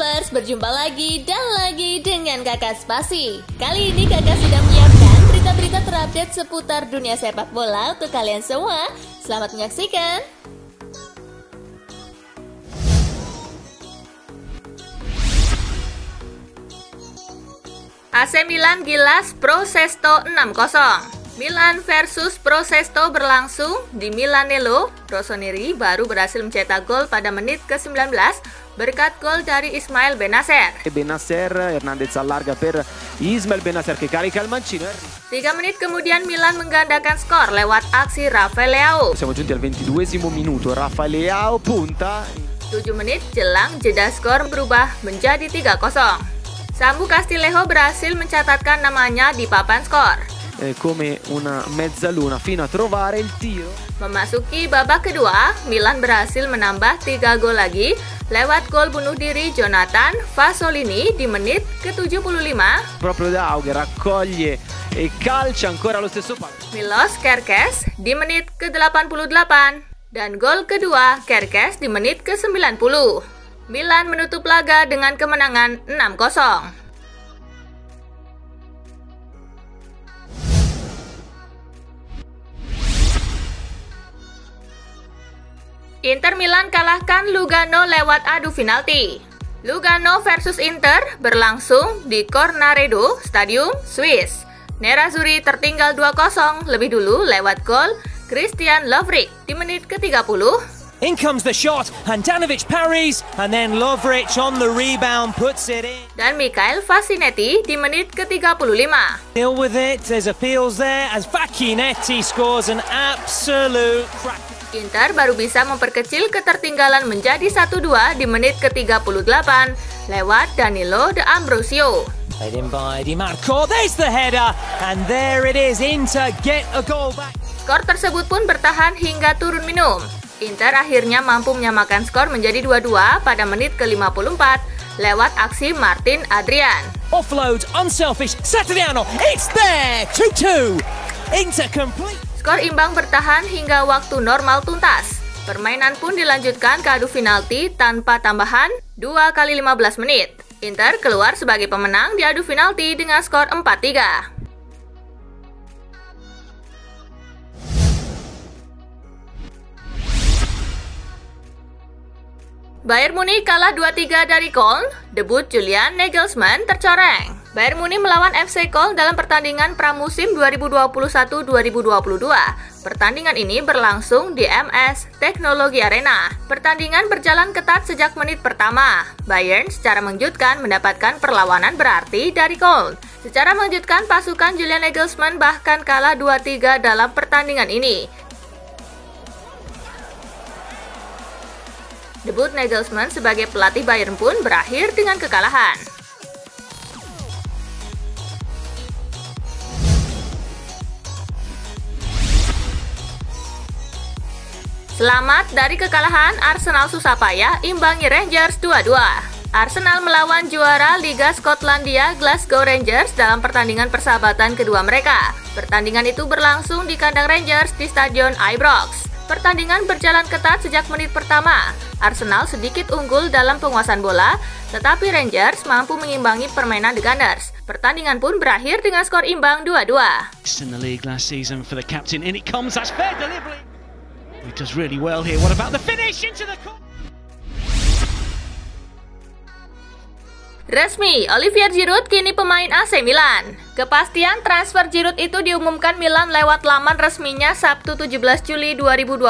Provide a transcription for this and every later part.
Lovers, berjumpa lagi dan lagi dengan Kakak Spasi. Kali ini Kakak sudah menyiapkan berita-berita terupdate seputar dunia sepak bola untuk kalian semua. Selamat menyaksikan. AC Milan gilas Pro Sesto 6-0. Milan versus Pro Sesto berlangsung di Milanello. Rossoneri baru berhasil mencetak gol pada menit ke-19 berkat gol dari Ismail Bennacer. Hernandez allarga per Ismail Bennacer che carica il mancino. 3 menit kemudian Milan menggandakan skor lewat aksi Rafael Leao. Siamo giunti al 22esimo minuto, Rafael Leao punta. 7 menit jelang jeda skor berubah menjadi 3-0. Sambu Castillejo berhasil mencatatkan namanya di papan skor. Come una mezzaluna fino a trovare il tiro. Memasuki babak kedua, Milan berhasil menambah 3 gol lagi lewat gol bunuh diri Jonathan Fasolini di menit ke-75. Proprio Leao che raccoglie e calcia ancora allo stesso palo. Milos Kerkez di menit ke-88 dan gol kedua Kerkez di menit ke-90. Milan menutup laga dengan kemenangan 6-0. Inter Milan kalahkan Lugano lewat adu penalti. Lugano versus Inter berlangsung di Cornaredo Stadium, Swiss. Nerazzurri tertinggal 2-0 lebih dulu lewat gol Christian Lovric di menit ke-30. In comes the shot, Handanovic parries, and then Lovric on the rebound puts it in. Dan Mikhail Facchinetti di menit ke-35. Deal with it, there's appeals there as Facchinetti scores an absolute crack. Inter baru bisa memperkecil ketertinggalan menjadi 1-2 di menit ke-38 lewat Danilo De Ambrosio. Played in by Di Marco, there's the header, and there it is, Inter get a goal back. Skor tersebut pun bertahan hingga turun minum. Inter akhirnya mampu menyamakan skor menjadi 2-2 pada menit ke-54 lewat aksi Martin Adrian. Offload, unselfish, Saturiano, it's there, 2-2, Inter complete. Skor imbang bertahan hingga waktu normal tuntas. Permainan pun dilanjutkan ke adu penalti tanpa tambahan 2 kali 15 menit. Inter keluar sebagai pemenang di adu penalti dengan skor 4-3. Bayern Munich kalah 2-3 dari Köln, debut Julian Nagelsmann tercoreng. Bayern Munich melawan FC Köln dalam pertandingan pramusim 2021-2022. Pertandingan ini berlangsung di MS Teknologi Arena. Pertandingan berjalan ketat sejak menit pertama. Bayern secara mengejutkan mendapatkan perlawanan berarti dari Köln. Secara mengejutkan pasukan Julian Nagelsmann bahkan kalah 2-3 dalam pertandingan ini. Debut Nagelsmann sebagai pelatih Bayern pun berakhir dengan kekalahan. Selamat dari kekalahan, Arsenal susah payah imbangi Rangers 2-2. Arsenal melawan juara Liga Skotlandia Glasgow Rangers dalam pertandingan persahabatan kedua mereka. Pertandingan itu berlangsung di kandang Rangers di Stadion Ibrox. Pertandingan berjalan ketat sejak menit pertama. Arsenal sedikit unggul dalam penguasaan bola, tetapi Rangers mampu mengimbangi permainan The Gunners. Pertandingan pun berakhir dengan skor imbang 2-2. In the league last season for the captain, in it comes, that's fair delivery. He does really well here. What about the finish into the corner? Resmi, Olivier Giroud kini pemain AC Milan. Kepastian transfer Giroud itu diumumkan Milan lewat laman resminya Sabtu 17 Juli 2021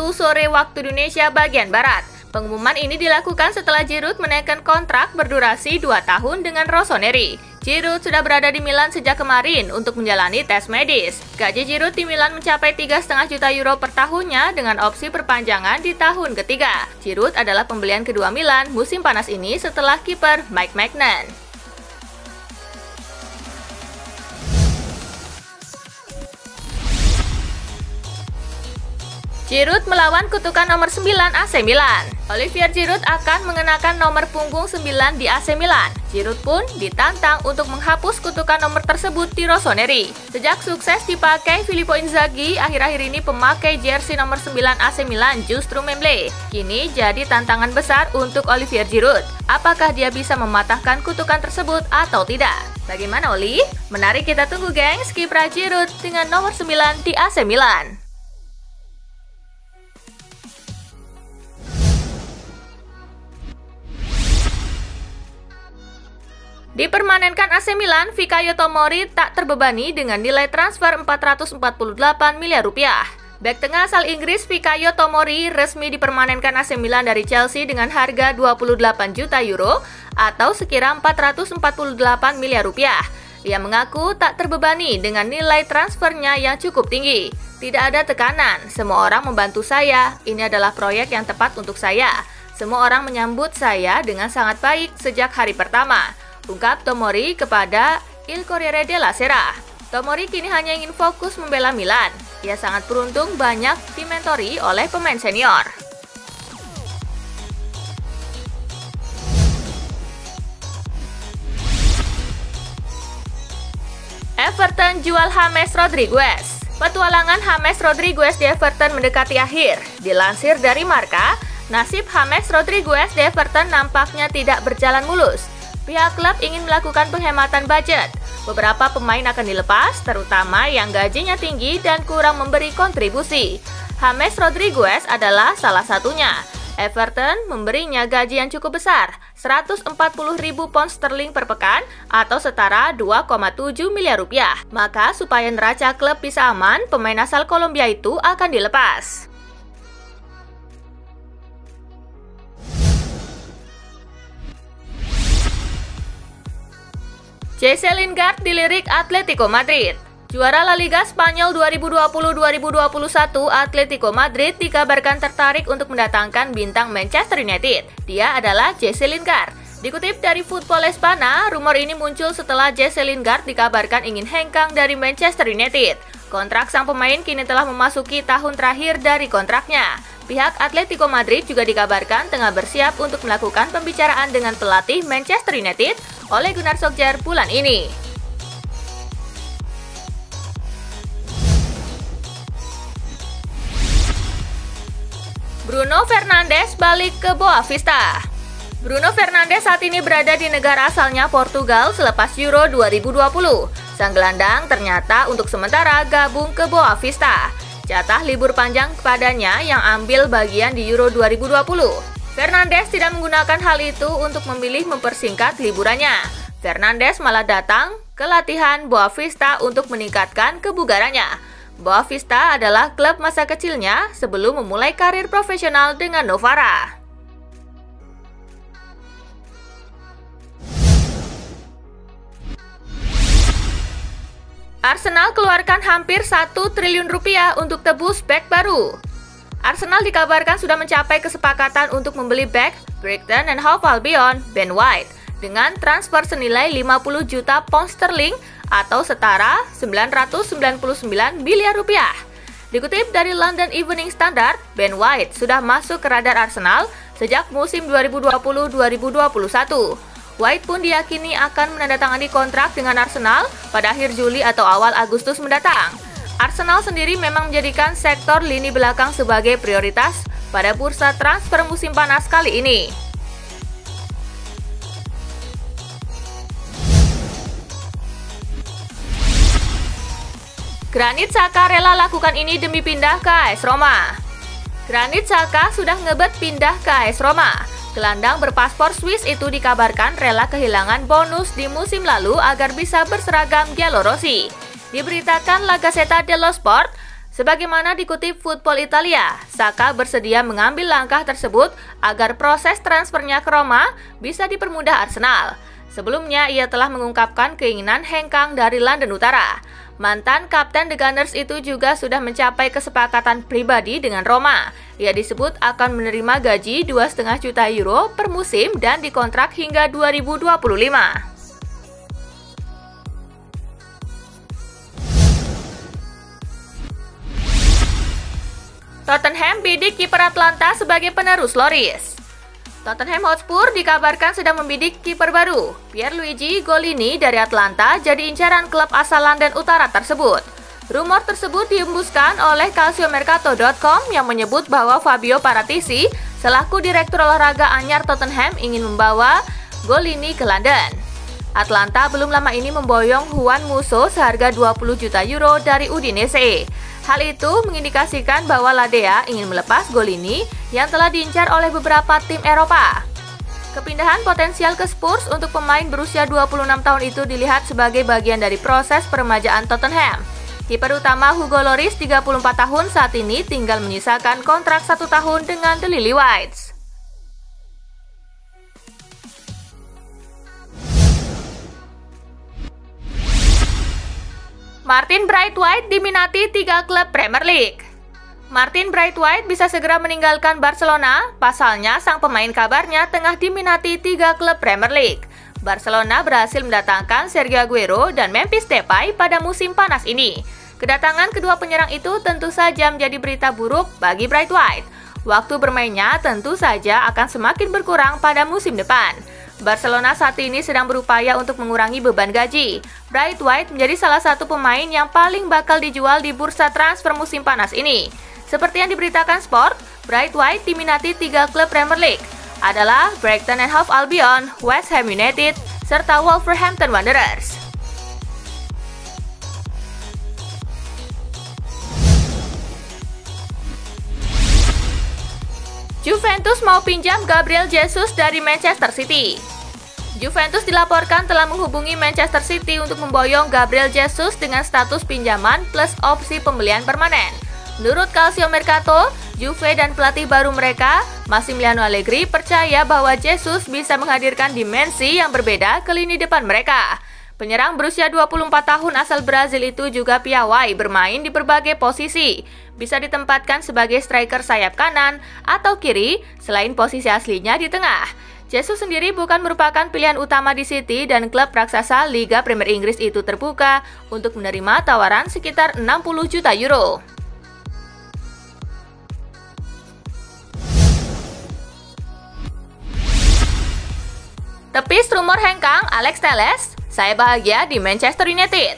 sore waktu Indonesia bagian Barat. Pengumuman ini dilakukan setelah Giroud menaikkan kontrak berdurasi 2 tahun dengan Rossoneri. Giroud sudah berada di Milan sejak kemarin untuk menjalani tes medis. Gaji Giroud di Milan mencapai 3,5 juta euro per tahunnya dengan opsi perpanjangan di tahun ketiga. Giroud adalah pembelian kedua Milan musim panas ini setelah kiper Mike Maignan. Giroud melawan kutukan nomor 9 AC Milan. Olivier Giroud akan mengenakan nomor punggung 9 di AC Milan. Giroud pun ditantang untuk menghapus kutukan nomor tersebut di Rossoneri. Sejak sukses dipakai Filippo Inzaghi, akhir-akhir ini pemakai jersey nomor 9 AC Milan justru memble. Kini jadi tantangan besar untuk Olivier Giroud. Apakah dia bisa mematahkan kutukan tersebut atau tidak? Bagaimana Oli? Menarik kita tunggu gengs, kiprah Giroud dengan nomor 9 di AC Milan. Dipermanenkan AC Milan, Fikayo Tomori tak terbebani dengan nilai transfer 448 miliar rupiah. Bek tengah asal Inggris Fikayo Tomori resmi dipermanenkan AC Milan dari Chelsea dengan harga 28 juta euro atau sekira 448 miliar rupiah. Ia mengaku tak terbebani dengan nilai transfernya yang cukup tinggi. Tidak ada tekanan, semua orang membantu saya, ini adalah proyek yang tepat untuk saya. Semua orang menyambut saya dengan sangat baik sejak hari pertama, ungkap Tomori kepada Il Corriere della Sera. Tomori kini hanya ingin fokus membela Milan. Ia sangat beruntung banyak dimentori oleh pemain senior. Everton jual James Rodriguez. Petualangan James Rodriguez di Everton mendekati akhir. Dilansir dari Marca, nasib James Rodriguez di Everton nampaknya tidak berjalan mulus. Pihak klub ingin melakukan penghematan budget. Beberapa pemain akan dilepas, terutama yang gajinya tinggi dan kurang memberi kontribusi. James Rodriguez adalah salah satunya. Everton memberinya gaji yang cukup besar, 140.000 pound sterling per pekan atau setara 2,7 miliar rupiah. Maka supaya neraca klub bisa aman, pemain asal Kolombia itu akan dilepas. Jesse Lingard dilirik Atletico Madrid. Juara La Liga Spanyol 2020-2021, Atletico Madrid dikabarkan tertarik untuk mendatangkan bintang Manchester United. Dia adalah Jesse Lingard. Dikutip dari Football Espana, rumor ini muncul setelah Jesse Lingard dikabarkan ingin hengkang dari Manchester United. Kontrak sang pemain kini telah memasuki tahun terakhir dari kontraknya. Pihak Atletico Madrid juga dikabarkan tengah bersiap untuk melakukan pembicaraan dengan pelatih Manchester United, Ole Gunnar Solskjaer bulan ini. Bruno Fernandes balik ke Boavista. Bruno Fernandes saat ini berada di negara asalnya Portugal selepas Euro 2020. Sang gelandang ternyata untuk sementara gabung ke Boavista. Jatah libur panjang kepadanya yang ambil bagian di Euro 2020. Fernandes tidak menggunakan hal itu untuk memilih mempersingkat liburannya. Fernandes malah datang ke latihan Boavista untuk meningkatkan kebugarannya. Boavista adalah klub masa kecilnya sebelum memulai karir profesional dengan Novara. Arsenal keluarkan hampir 1 triliun rupiah untuk tebus bek baru. Arsenal dikabarkan sudah mencapai kesepakatan untuk membeli bek Brighton and Hove Albion, Ben White, dengan transfer senilai 50 juta pound sterling atau setara 999 miliar rupiah. Dikutip dari London Evening Standard, Ben White sudah masuk ke radar Arsenal sejak musim 2020-2021. White pun diyakini akan menandatangani kontrak dengan Arsenal pada akhir Juli atau awal Agustus mendatang. Arsenal sendiri memang menjadikan sektor lini belakang sebagai prioritas pada bursa transfer musim panas kali ini. Granit Xhaka rela lakukan ini demi pindah ke AS Roma. Granit Xhaka sudah ngebet pindah ke AS Roma. Gelandang berpaspor Swiss itu dikabarkan rela kehilangan bonus di musim lalu agar bisa berseragam Giallorossi. Diberitakan La Gazzetta dello Sport, sebagaimana dikutip Football Italia, Xhaka bersedia mengambil langkah tersebut agar proses transfernya ke Roma bisa dipermudah Arsenal. Sebelumnya ia telah mengungkapkan keinginan hengkang dari London Utara. Mantan kapten The Gunners itu juga sudah mencapai kesepakatan pribadi dengan Roma. Ia disebut akan menerima gaji 2,5 juta euro per musim dan dikontrak hingga 2025. Tottenham bidik kiper Atlanta sebagai penerus Lloris. Tottenham Hotspur dikabarkan sedang membidik kiper baru. Pierluigi Golini dari Atlanta jadi incaran klub asal London Utara tersebut. Rumor tersebut dihembuskan oleh calciomercato.com yang menyebut bahwa Fabio Paratici selaku direktur olahraga anyar Tottenham ingin membawa Golini ke London. Atlanta belum lama ini memboyong Juan Musso seharga 20 juta euro dari Udinese. Hal itu mengindikasikan bahwa Ladea ingin melepas Golini yang telah diincar oleh beberapa tim Eropa. Kepindahan potensial ke Spurs untuk pemain berusia 26 tahun itu dilihat sebagai bagian dari proses peremajaan Tottenham. Kiper utama Hugo Lloris 34 tahun saat ini tinggal menyisakan kontrak 1 tahun dengan The Lily Whites. Martin Braithwaite diminati 3 klub Premier League. Martin Braithwaite bisa segera meninggalkan Barcelona, pasalnya sang pemain kabarnya tengah diminati 3 klub Premier League. Barcelona berhasil mendatangkan Sergio Aguero dan Memphis Depay pada musim panas ini. Kedatangan kedua penyerang itu tentu saja menjadi berita buruk bagi Braithwaite. Waktu bermainnya tentu saja akan semakin berkurang pada musim depan. Barcelona saat ini sedang berupaya untuk mengurangi beban gaji. Braithwaite menjadi salah satu pemain yang paling bakal dijual di bursa transfer musim panas ini. Seperti yang diberitakan Sport, Braithwaite diminati 3 klub Premier League, adalah Brighton and Hove Albion, West Ham United, serta Wolverhampton Wanderers. Juventus mau pinjam Gabriel Jesus dari Manchester City. Juventus dilaporkan telah menghubungi Manchester City untuk memboyong Gabriel Jesus dengan status pinjaman plus opsi pembelian permanen. Menurut Calciomercato, Juve dan pelatih baru mereka, Massimiliano Allegri, percaya bahwa Jesus bisa menghadirkan dimensi yang berbeda ke lini depan mereka. Penyerang berusia 24 tahun asal Brazil itu juga piawai bermain di berbagai posisi. Bisa ditempatkan sebagai striker sayap kanan atau kiri, selain posisi aslinya di tengah. Jesus sendiri bukan merupakan pilihan utama di City dan klub raksasa Liga Premier Inggris itu terbuka untuk menerima tawaran sekitar 60 juta euro. Tepis rumor hengkang Alex Telles, saya bahagia di Manchester United.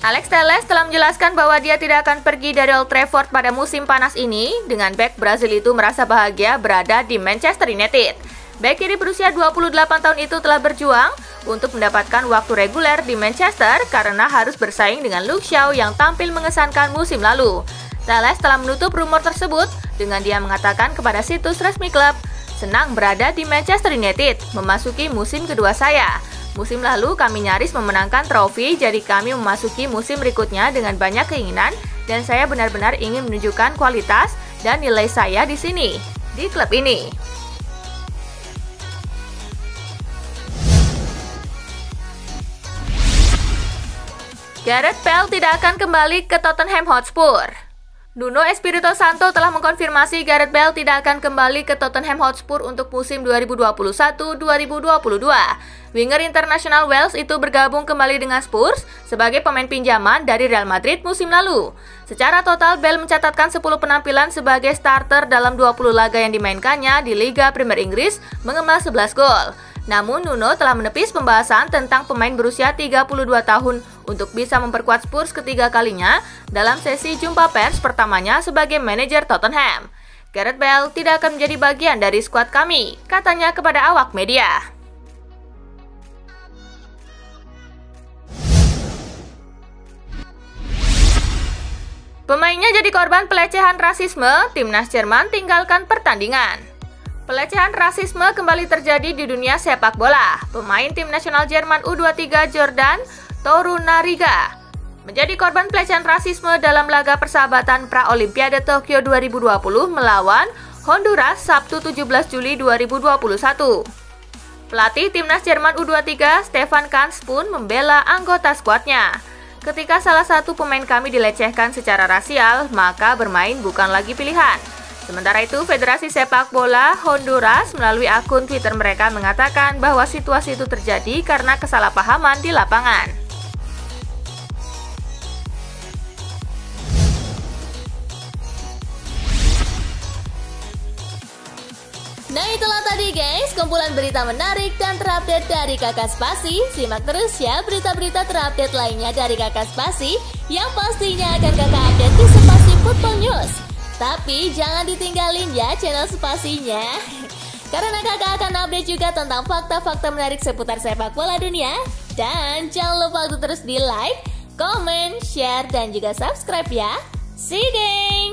Alex Telles telah menjelaskan bahwa dia tidak akan pergi dari Old Trafford pada musim panas ini dengan bek Brazil itu merasa bahagia berada di Manchester United. Bek kiri berusia 28 tahun itu telah berjuang untuk mendapatkan waktu reguler di Manchester karena harus bersaing dengan Luke Shaw yang tampil mengesankan musim lalu. Telles telah menutup rumor tersebut dengan dia mengatakan kepada situs resmi klub, "Senang berada di Manchester United, memasuki musim kedua saya. Musim lalu kami nyaris memenangkan trofi, jadi kami memasuki musim berikutnya dengan banyak keinginan dan saya benar-benar ingin menunjukkan kualitas dan nilai saya di sini, di klub ini." Gareth Bale tidak akan kembali ke Tottenham Hotspur. Nuno Espirito Santo telah mengkonfirmasi Gareth Bale tidak akan kembali ke Tottenham Hotspur untuk musim 2021-2022. Winger internasional Wales itu bergabung kembali dengan Spurs sebagai pemain pinjaman dari Real Madrid musim lalu. Secara total, Bale mencatatkan 10 penampilan sebagai starter dalam 20 laga yang dimainkannya di Liga Premier Inggris, mengemas 11 gol. Namun Nuno telah menepis pembahasan tentang pemain berusia 32 tahun untuk bisa memperkuat Spurs ketiga kalinya dalam sesi jumpa pers pertamanya sebagai manajer Tottenham. Gareth Bale tidak akan menjadi bagian dari skuad kami, katanya kepada awak media. Pemainnya jadi korban pelecehan rasisme, timnas Jerman tinggalkan pertandingan. Pelecehan rasisme kembali terjadi di dunia sepak bola. Pemain tim nasional Jerman U23 Jordan Torunariga menjadi korban pelecehan rasisme dalam laga persahabatan pra-Olimpiade Tokyo 2020 melawan Honduras Sabtu 17 Juli 2021. Pelatih timnas Jerman U23 Stefan Kuntz pun membela anggota skuadnya. Ketika salah satu pemain kami dilecehkan secara rasial, maka bermain bukan lagi pilihan. Sementara itu, Federasi Sepak Bola Honduras melalui akun Twitter mereka mengatakan bahwa situasi itu terjadi karena kesalahpahaman di lapangan. Nah itulah tadi guys, kumpulan berita menarik dan terupdate dari Kakak Spasi. Simak terus ya berita-berita terupdate lainnya dari Kakak Spasi yang pastinya akan Kakak update di Spasi Football News. Tapi jangan ditinggalin ya channel Spasinya, karena Kakak akan update juga tentang fakta-fakta menarik seputar sepak bola dunia. Dan jangan lupa untuk terus di like, comment, share, dan juga subscribe ya. See you guys!